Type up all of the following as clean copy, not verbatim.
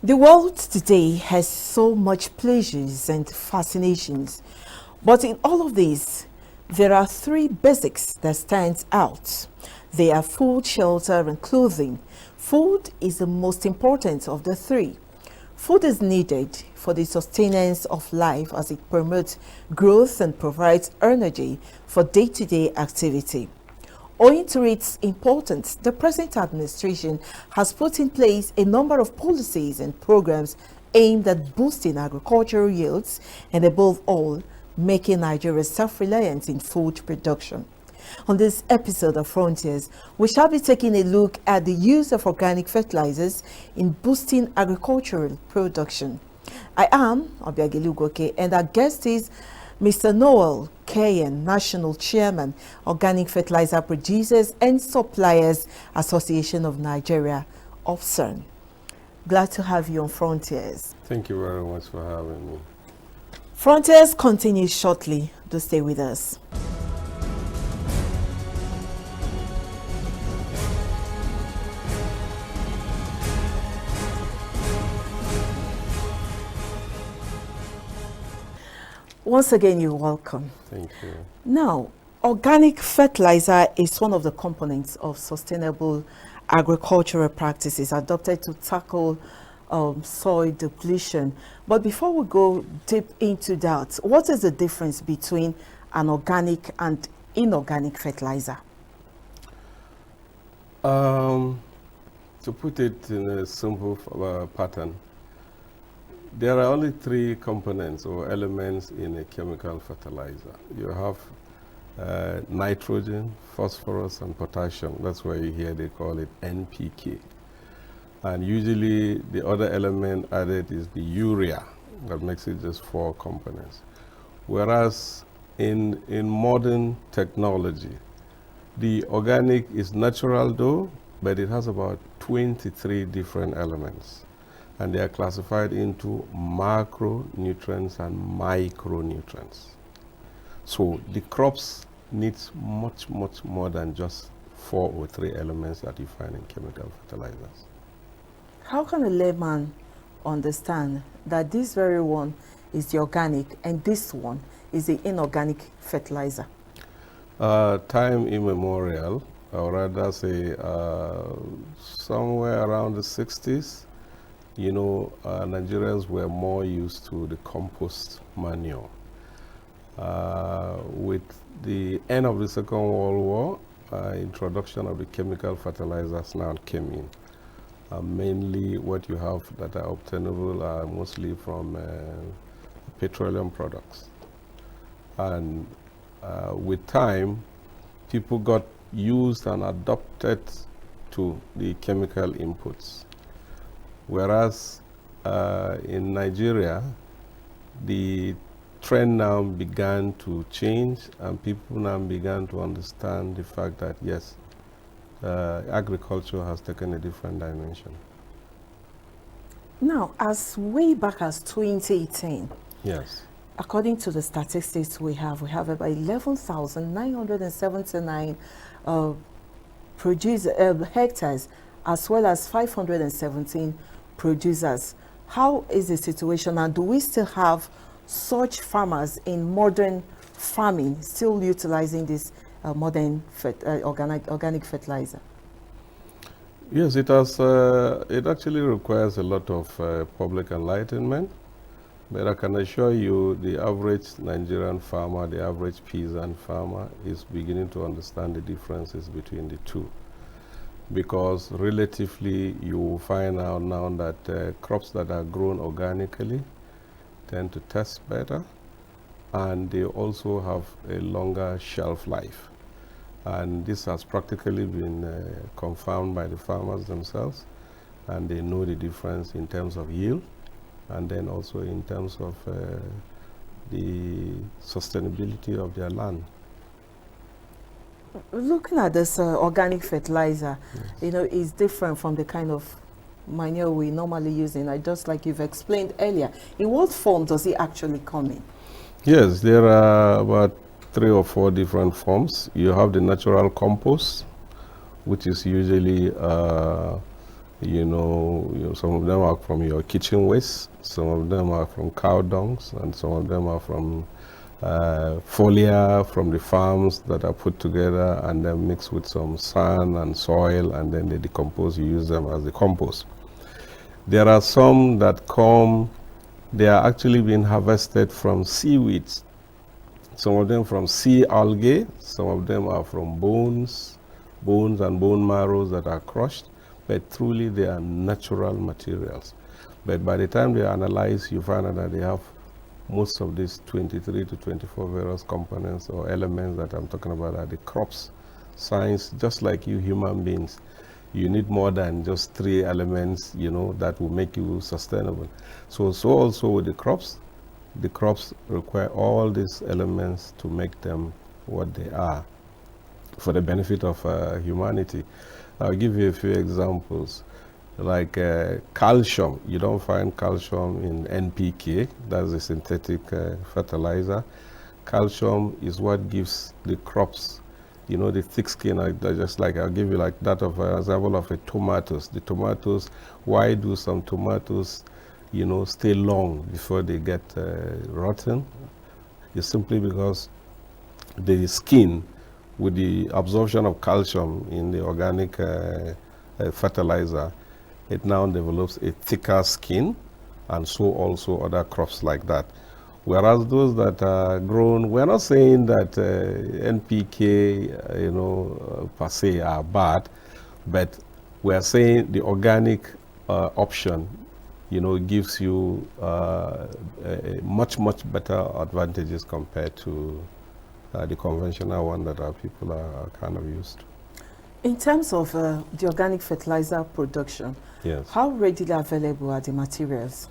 The world today has so much pleasures and fascinations, but in all of these, there are three basics that stand out. They are food, shelter, and clothing. Food is the most important of the three. Food is needed for the sustenance of life as it promotes growth and provides energy for day-to-day activity. Owing to its importance, the present administration has put in place a number of policies and programs aimed at boosting agricultural yields and, above all, making Nigeria self-reliant in food production. On this episode of Frontiers, we shall be taking a look at the use of organic fertilizers in boosting agricultural production. I am Obiageli Ugoke, and our guest is Mr. Noel Kayan, National Chairman, Organic Fertilizer Producers and Suppliers Association of Nigeria, OFSAN. Glad to have you on Frontiers. Thank you very much for having me. Frontiers continues shortly. Do stay with us. Once again, you're welcome. Thank you. Now, organic fertilizer is one of the components of sustainable agricultural practices adopted to tackle soil depletion. But before we go deep into that, what is the difference between an organic and inorganic fertilizer? To put it in a simple pattern, there are only three components or elements in a chemical fertilizer. You have nitrogen, phosphorus, and potassium. That's why you hear they call it NPK. And usually the other element added is the urea. That makes it just four components. Whereas in modern technology, the organic is natural though, but it has about 23 different elements. And they are classified into macronutrients and micronutrients. So the crops needs much more than just 4 or 3 elements that you find in chemical fertilizers. How can a layman understand that this very one is the organic and this one is the inorganic fertilizer? Time immemorial, or rather say somewhere around the 60s, you know, Nigerians were more used to the compost manure. With the end of the Second World War, introduction of the chemical fertilizers now came in. Mainly what you have that are obtainable are mostly from petroleum products. And with time, people got used and adopted to the chemical inputs. Whereas in Nigeria, the trend now began to change and people now began to understand the fact that yes, agriculture has taken a different dimension. Now, as way back as 2018, yes, according to the statistics we have about 11,979 hectares, as well as 517 producers. How is the situation, and do we still have such farmers in modern farming still utilizing this modern organic fertilizer? Yes, it has. It actually requires a lot of public enlightenment, but I can assure you the average Nigerian farmer, the average peasant farmer is beginning to understand the differences between the two. Because relatively you will find out now that crops that are grown organically tend to taste better, and they also have a longer shelf life. And this has practically been confirmed by the farmers themselves, and they know the difference in terms of yield and then also in terms of the sustainability of their land. Looking at this organic fertilizer, yes, you know, is different from the kind of manure we normally use just like you've explained earlier. In what form does it actually come in? Yes, there are about 3 or 4 different forms. You have the natural compost, which is usually Some of them are from your kitchen waste, some of them are from cow dungs, and some of them are from foliar from the farms that are put together and then mixed with some sand and soil, and then they decompose. You use them as the compost. There are some that they are actually being harvested from seaweeds. Some of them from sea algae, some of them are from bones and bone marrows that are crushed, but truly they are natural materials. But by the time they are analyzed, you find out that they have most of these 23 to 24 various components or elements that I'm talking about are the crops. Science, just like you human beings, you need more than just 3 elements, that will make you sustainable. So also with the crops require all these elements to make them what they are for the benefit of humanity. I'll give you a few examples. Like calcium, you don't find calcium in NPK, that's a synthetic fertilizer. Calcium is what gives the crops, the thick skin. I'll give you like that of an example of a tomatoes. The tomatoes, why do some tomatoes, stay long before they get rotten? It's simply because the skin, with the absorption of calcium in the organic fertilizer, it now develops a thicker skin, and so also other crops like that. Whereas those that are grown, we're not saying that NPK, per se are bad, but we're saying the organic option, gives you much better advantages compared to the conventional one that our people are kind of used to. In terms of the organic fertilizer production, yes, how readily available are the materials?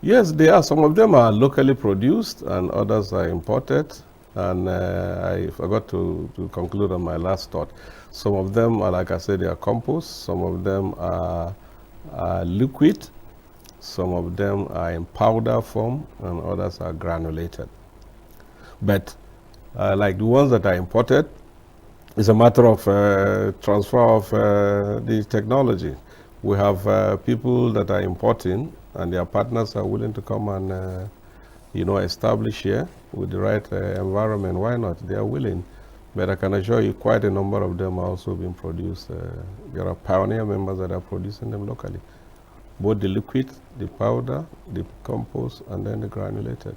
Yes, they are. Some of them are locally produced and others are imported. And I forgot to conclude on my last thought. Some of them are, like I said, they are compost. Some of them are liquid. Some of them are in powder form, and others are granulated. But like the ones that are imported, it's a matter of transfer of the technology. We have people that are importing, and their partners are willing to come and establish here with the right environment. Why not? They are willing. But I can assure you, quite a number of them are also being produced. There are pioneer members that are producing them locally. Both the liquid, the powder, the compost, and then the granulated.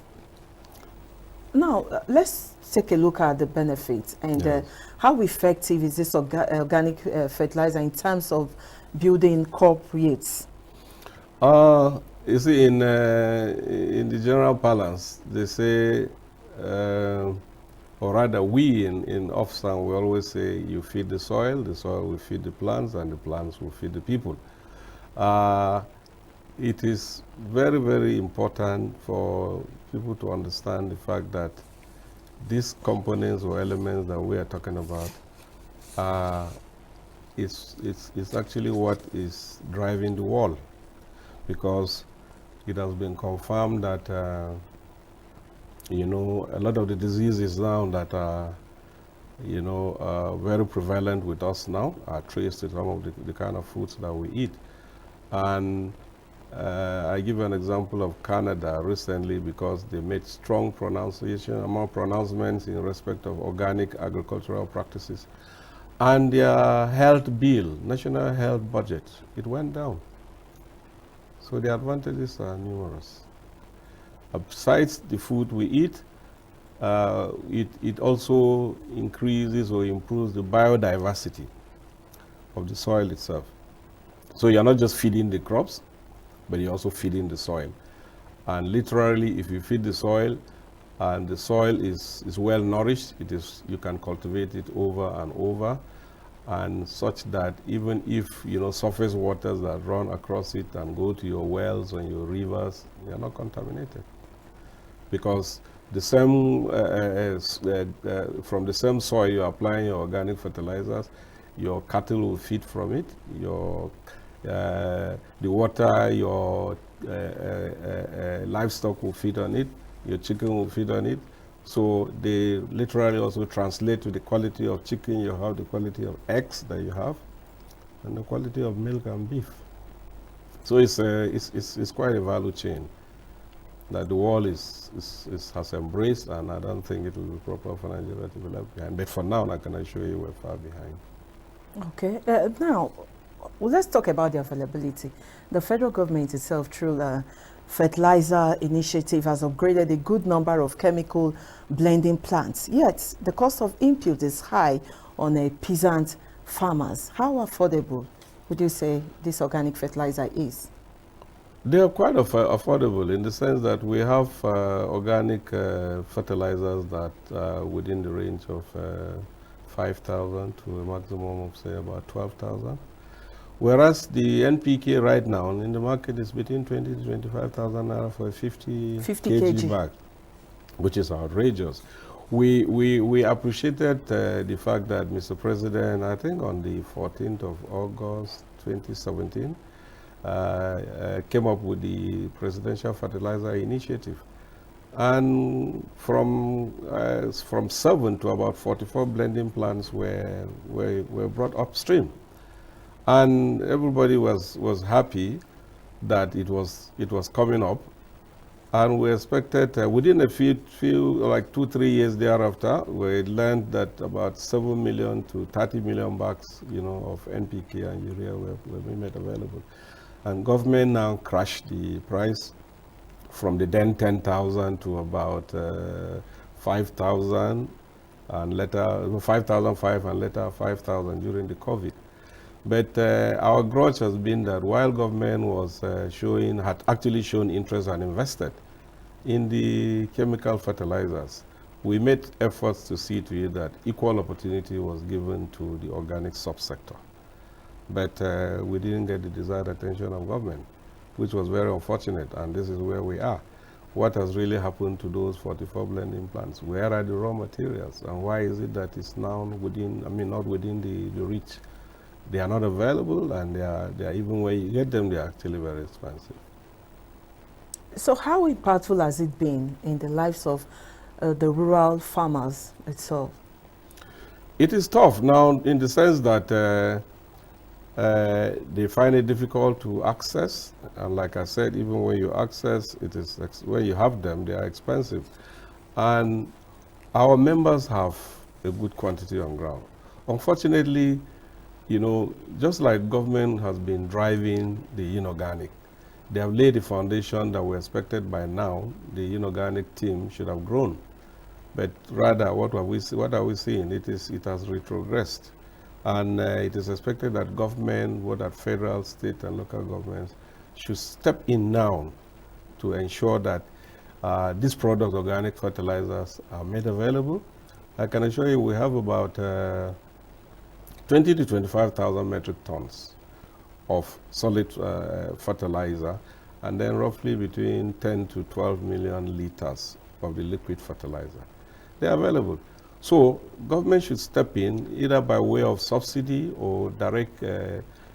Now, let's take a look at the benefits and Yes. How effective is this organic fertilizer in terms of building crop yields? You see, in the general parlance, they say, or rather we in Ofsan, we always say you feed the soil will feed the plants, and the plants will feed the people. It is very, very important for people to understand the fact that these components or elements that we are talking about it's actually what is driving the world, because it has been confirmed that a lot of the diseases now that are very prevalent with us now are traced to some of the kind of foods that we eat. And I give an example of Canada recently, because they made strong pronouncements in respect of organic agricultural practices. And their health bill, national health budget, it went down. So the advantages are numerous. Besides the food we eat, it also increases or improves the biodiversity of the soil itself. So you're not just feeding the crops, but you're also feeding the soil. And literally, if you feed the soil and the soil is well nourished, you can cultivate it over and over, and such that even if surface waters that run across it and go to your wells and your rivers, they are not contaminated, because the same from the same soil you're applying your organic fertilizers, your cattle will feed from it, the water your livestock will feed on it, your chicken will feed on it. So they literally also translate to the quality of chicken you have, the quality of eggs that you have, and the quality of milk and beef. So it's quite a value chain that the world has embraced, and I don't think it will be proper for Nigeria to be left behind. But for now, I can assure you we're far behind. Okay. Now, well, let's talk about the availability. The federal government itself, through the fertilizer initiative, has upgraded a good number of chemical blending plants. Yet, the cost of input is high on peasant farmers. How affordable would you say this organic fertilizer is? They are quite affordable in the sense that we have organic fertilizers that are within the range of 5,000 to a maximum of, say, about 12,000. Whereas the NPK right now in the market is between 20 to 25,000 naira for a 50 kg bag, which is outrageous. We appreciated the fact that Mr. President, I think on the 14th of August 2017, came up with the Presidential Fertilizer Initiative. And from 7 to about 44 blending plants were brought upstream. And everybody was happy that it was coming up. And we expected within a few like 2-3 years thereafter, we learned that about 7 million to 30 million bags, of NPK and urea were being made available. And government now crashed the price from the then 10,000 to about 5,000, and later 5,500 and later 5,000 during the COVID. But our grudge has been that while government was had actually shown interest and invested in the chemical fertilizers, we made efforts to see to it that equal opportunity was given to the organic subsector. But we didn't get the desired attention of government, which was very unfortunate, and this is where we are. What has really happened to those 44 blending plants? Where are the raw materials, and why is it that it's now not within the reach? They are not available, and they are even when you get them, they are actually very expensive. So how impactful has it been in the lives of the rural farmers itself? It is tough now in the sense that they find it difficult to access, and like I said, even when you access, when you have them, they are expensive. And our members have a good quantity on ground. Unfortunately, just like government has been driving the inorganic, they have laid the foundation that we expected by now the inorganic team should have grown. But rather, what are we seeing? It has retrogressed. And it is expected that government, both at federal, state, and local governments, should step in now to ensure that these products, organic fertilizers, are made available. I can assure you we have about 20 to 25,000 metric tons of solid fertilizer, and then roughly between 10 to 12 million liters of the liquid fertilizer. They are available. So government should step in either by way of subsidy or direct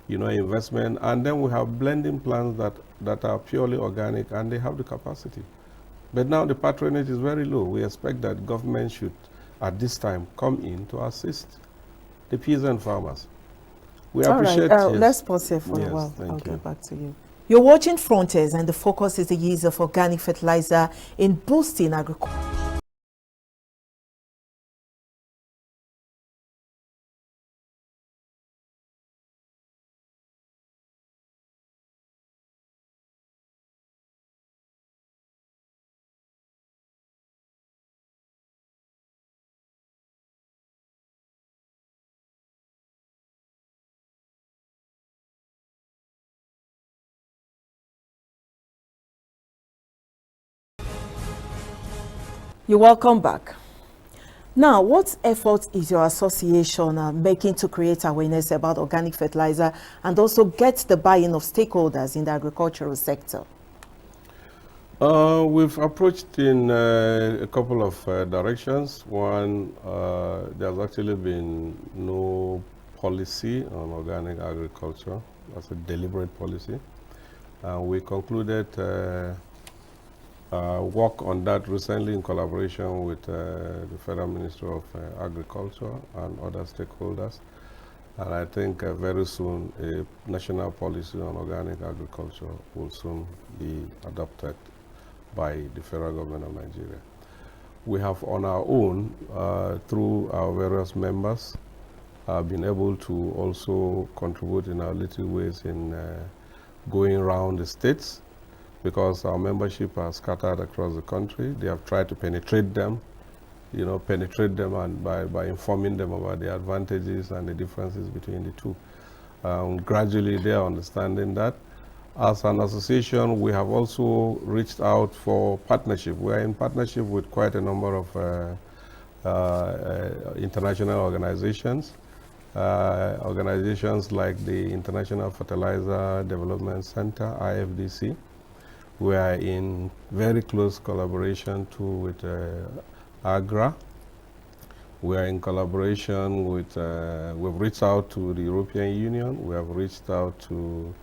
investment, and then we have blending plants that are purely organic, and they have the capacity. But now the patronage is very low. We expect that government should at this time come in to assist the peasant farmers. We appreciate. All right, let's pause here for a while. I'll get back to you. You're watching Frontiers, and the focus is the use of organic fertilizer in boosting agriculture. You're welcome back. Now, what efforts is your association making to create awareness about organic fertilizer and also get the buy-in of stakeholders in the agricultural sector? We've approached in a couple of directions. One, there's actually been no policy on organic agriculture. That's a deliberate policy. We concluded work on that recently in collaboration with the Federal Ministry of Agriculture and other stakeholders. And I think very soon a national policy on organic agriculture will soon be adopted by the federal government of Nigeria. We have on our own, through our various members, been able to also contribute in our little ways in going around the states, because our membership are scattered across the country. They have tried to penetrate them, and by informing them about the advantages and the differences between the two. Gradually, they are understanding that. As an association, we have also reached out for partnership. We are in partnership with quite a number of international organizations. Organizations like the International Fertilizer Development Center, IFDC. We are in very close collaboration too with AGRA. We are in collaboration with, we've reached out to the European Union. We have reached out to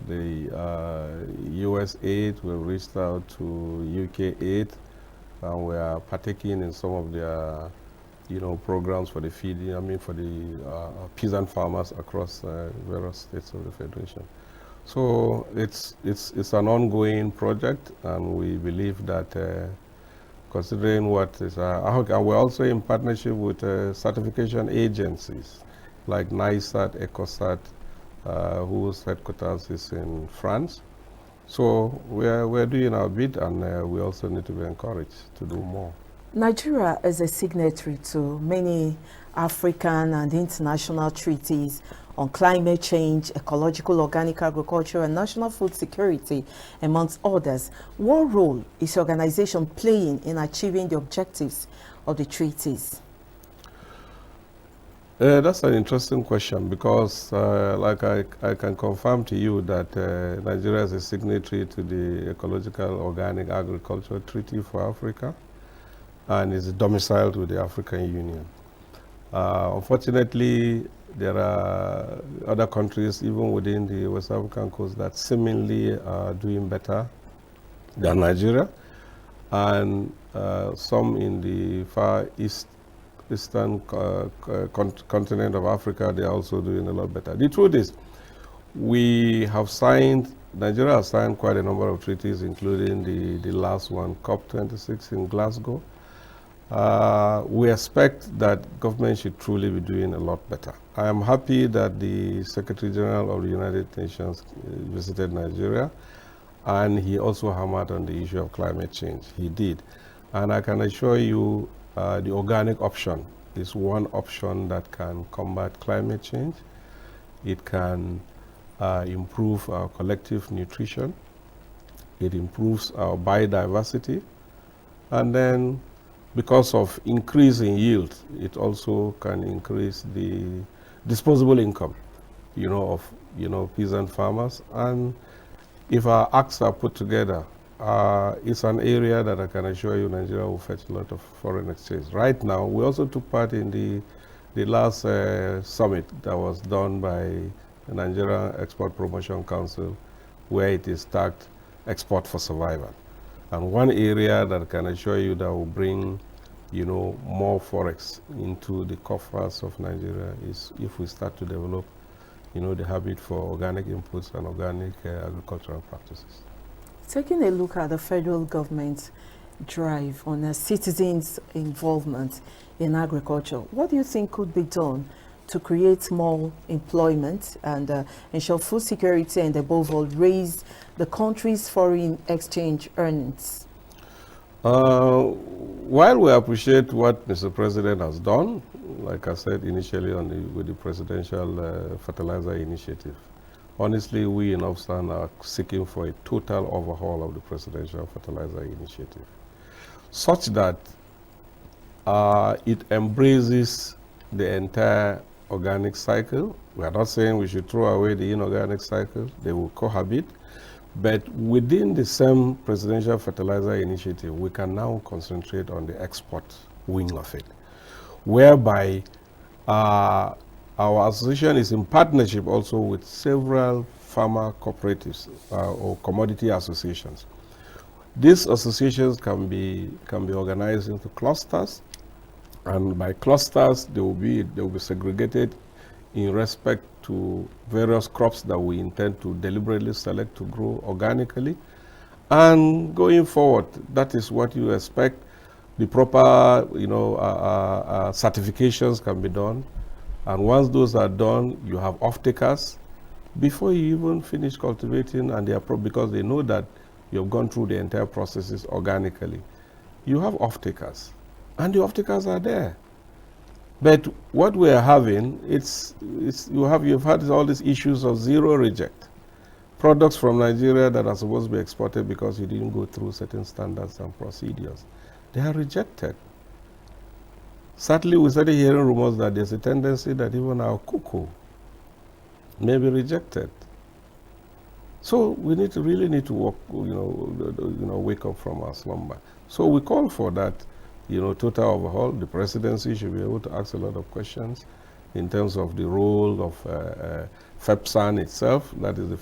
the US aid. We've reached out to UK aid. And we are partaking in some of their programs for the feeding, for the peasant farmers across various states of the Federation. So it's an ongoing project, and we believe that considering what is, and we're also in partnership with certification agencies like NISAT, ECOSAT, whose headquarters is in France. So we're doing our bit, and we also need to be encouraged to do more. Nigeria is a signatory to many African and international treaties on climate change, ecological organic agriculture, and national food security, amongst others. What role is the organization playing in achieving the objectives of the treaties? That's an interesting question, because like I can confirm to you that Nigeria is a signatory to the Ecological Organic Agriculture Treaty for Africa, and is domiciled with the African Union. Unfortunately, there are other countries, even within the West African coast, that seemingly are doing better than Nigeria, and some in the far eastern continent of Africa, they are also doing a lot better. The truth is, Nigeria has signed quite a number of treaties, including the last one, COP26 in Glasgow. We expect that government should truly be doing a lot better. I am happy that the Secretary General of the United Nations visited Nigeria, and he also hammered on the issue of climate change. He did. And I can assure you the organic option is one option that can combat climate change. It can improve our collective nutrition. It improves our biodiversity. And then, because of increase in yield, it also can increase the disposable income, of peasant farmers. And if our acts are put together, it's an area that I can assure you Nigeria will fetch a lot of foreign exchange. Right now, we also took part in the last summit that was done by the Nigerian Export Promotion Council, where it is tagged Export for Survival. And one area that I can assure you that will bring more forex into the coffers of Nigeria is if we start to develop the habit for organic inputs and organic agricultural practices. Taking a look at the federal government's drive on citizens' involvement in agriculture, what do you think could be done to create more employment and ensure food security, and above all, raise the country's foreign exchange earnings? While we appreciate what Mr. President has done, like I said initially with the Presidential Fertilizer Initiative, honestly, we in Ofsan are seeking for a total overhaul of the Presidential Fertilizer Initiative, such that it embraces the entire organic cycle. We are not saying we should throw away the inorganic cycle. They will cohabit. But within the same Presidential Fertilizer Initiative, we can now concentrate on the export wing of it, whereby our association is in partnership also with several farmer cooperatives or commodity associations. These associations can be organized into clusters, And by clusters, they will be segregated in respect to various crops that we intend to deliberately select to grow organically. And going forward, that is what you expect. The proper, certifications can be done. And once those are done, you have off-takers before you even finish cultivating, and they are because they know that you've gone through the entire processes organically. You have off-takers, and the off-takers are there. But what we are having, you've had all these issues of zero reject. Products from Nigeria that are supposed to be exported because you didn't go through certain standards and procedures, they are rejected. Sadly, we started hearing rumors that there's a tendency that even our cocoa may be rejected. So we really need to work, wake up from our slumber. So we call for that, total overhaul. The presidency should be able to ask a lot of questions in terms of the role of FEPSAN itself, that is the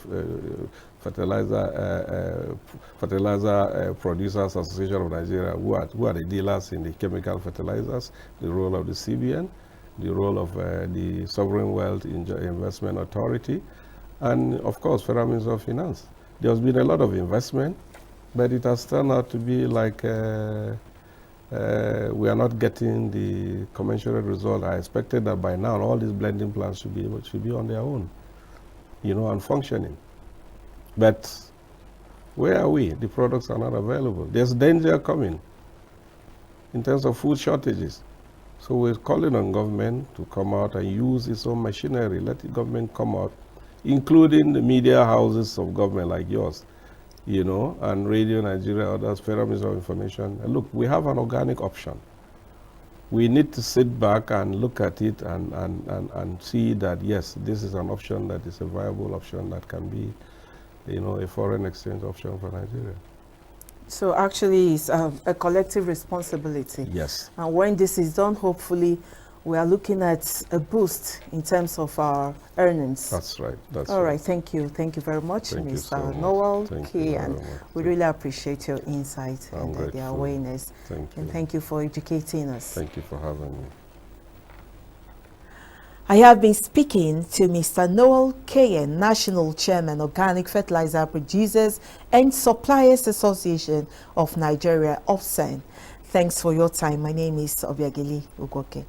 Fertilizer Producers Association of Nigeria, who are the dealers in the chemical fertilizers, the role of the CBN, the role of the Sovereign Wealth Investment Authority, and of course, Federal Ministry of Finance. There has been a lot of investment, but it has turned out to be like we are not getting the commensurate result. I expected that by now all these blending plants should be on their own, and functioning. But where are we? The products are not available. There's danger coming in terms of food shortages. So we're calling on government to come out and use its own machinery. Let the government come out, including the media houses of government like yours, and Radio Nigeria, others, Federal Ministry of Information. And look, we have an organic option. We need to sit back and look at it and see that, yes, this is an option that is a viable option that can be, a foreign exchange option for Nigeria. So actually, it's a collective responsibility. Yes. And when this is done, hopefully, we are looking at a boost in terms of our earnings. That's right. All right. Thank you. Thank you very much, Mr. Noel K. And we really appreciate your insight and the awareness. Thank you. And thank you for educating us. Thank you for having me. I have been speaking to Mr. Noel K., National Chairman, Organic Fertilizer Producers and Suppliers Association of Nigeria, OFSAN. Thanks for your time. My name is Obiageli Ugoke.